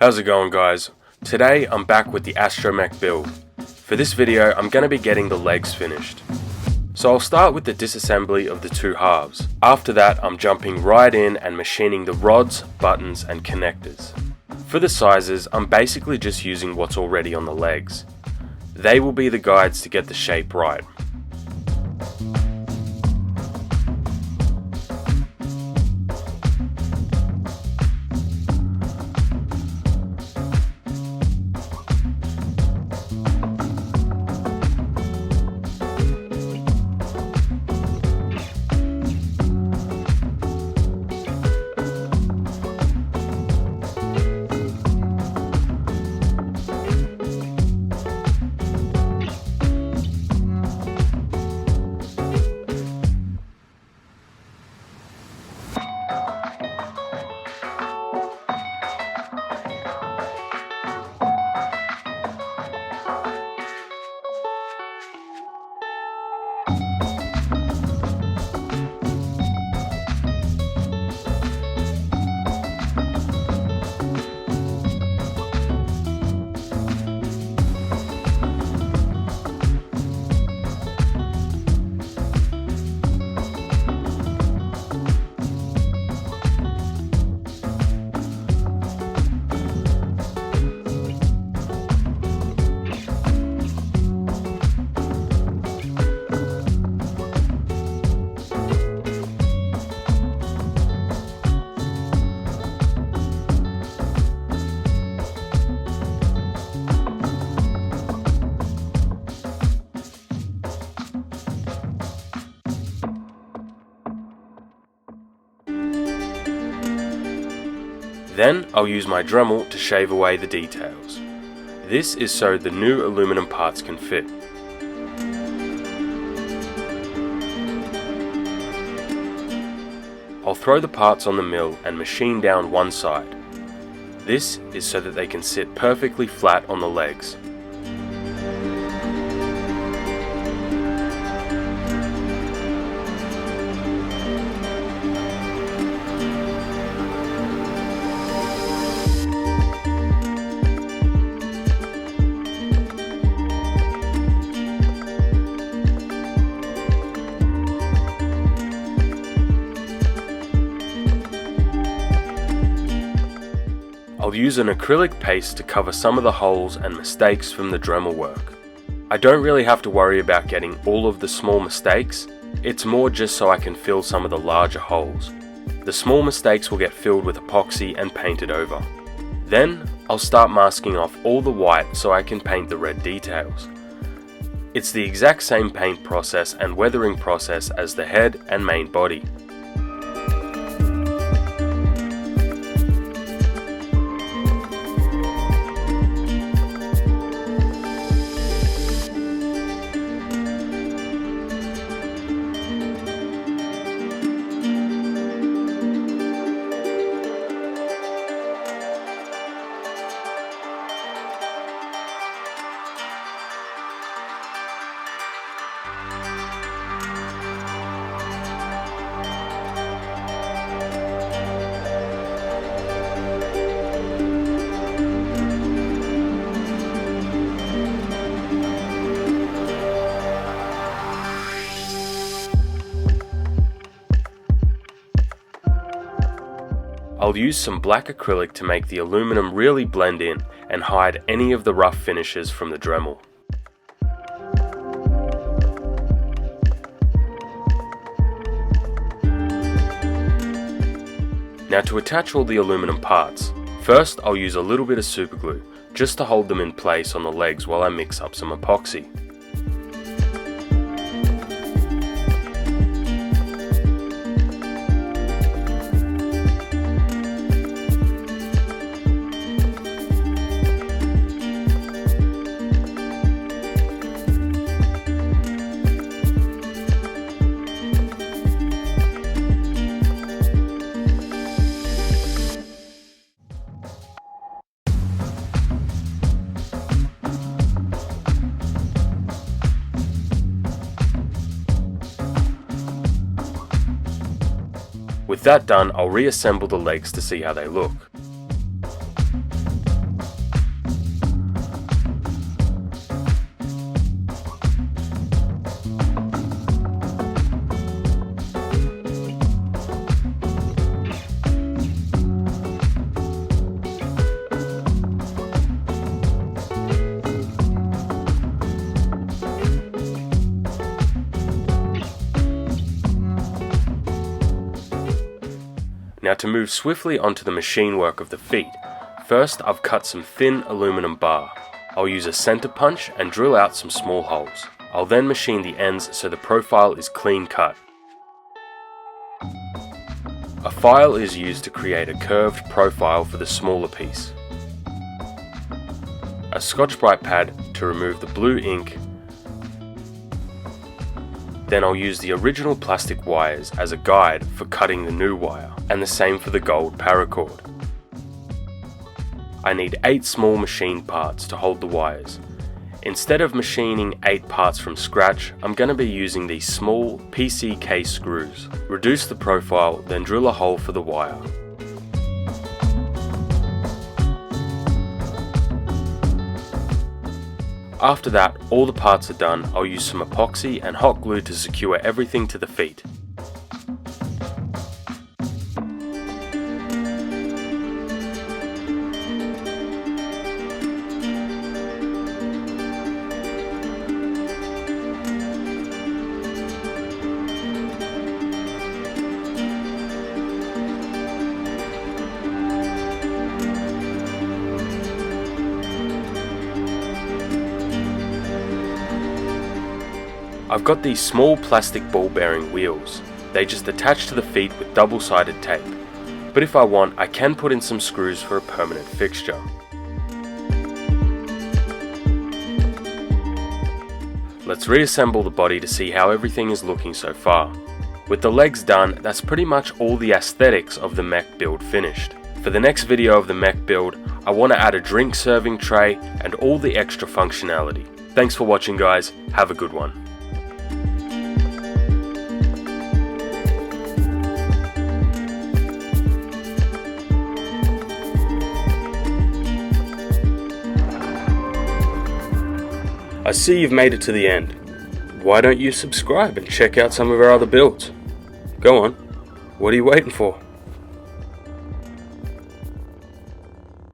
How's it going, guys? Today I'm back with the Astromech build. For this video I'm going to be getting the legs finished. So I'll start with the disassembly of the two halves. After that I'm jumping right in and machining the rods, buttons and connectors. For the sizes I'm basically just using what's already on the legs. They will be the guides to get the shape right. Then I'll use my Dremel to shave away the details. This is so the new aluminum parts can fit. I'll throw the parts on the mill and machine down one side. This is so that they can sit perfectly flat on the legs. I'll use an acrylic paste to cover some of the holes and mistakes from the Dremel work. I don't really have to worry about getting all of the small mistakes, it's more just so I can fill some of the larger holes. The small mistakes will get filled with epoxy and painted over. Then I'll start masking off all the white so I can paint the red details. It's the exact same paint process and weathering process as the head and main body. I'll use some black acrylic to make the aluminum really blend in and hide any of the rough finishes from the Dremel. Now to attach all the aluminum parts, first I'll use a little bit of super glue just to hold them in place on the legs while I mix up some epoxy. With that done, I'll reassemble the legs to see how they look. Now to move swiftly onto the machine work of the feet, first I've cut some thin aluminum bar. I'll use a center punch and drill out some small holes. I'll then machine the ends so the profile is clean cut. A file is used to create a curved profile for the smaller piece. A Scotch-Brite pad to remove the blue ink. Then I'll use the original plastic wires as a guide for cutting the new wire, and the same for the gold paracord. I need 8 small machine parts to hold the wires. Instead of machining 8 parts from scratch, I'm going to be using these small PCK screws. Reduce the profile, then drill a hole for the wire. After that, all the parts are done. I'll use some epoxy and hot glue to secure everything to the feet. I've got these small plastic ball bearing wheels. They just attach to the feet with double-sided tape. But if I want, I can put in some screws for a permanent fixture. Let's reassemble the body to see how everything is looking so far. With the legs done, that's pretty much all the aesthetics of the mech build finished. For the next video of the mech build, I want to add a drink serving tray and all the extra functionality. Thanks for watching guys, have a good one. I see you've made it to the end. Why don't you subscribe and check out some of our other builds? Go on, what are you waiting for?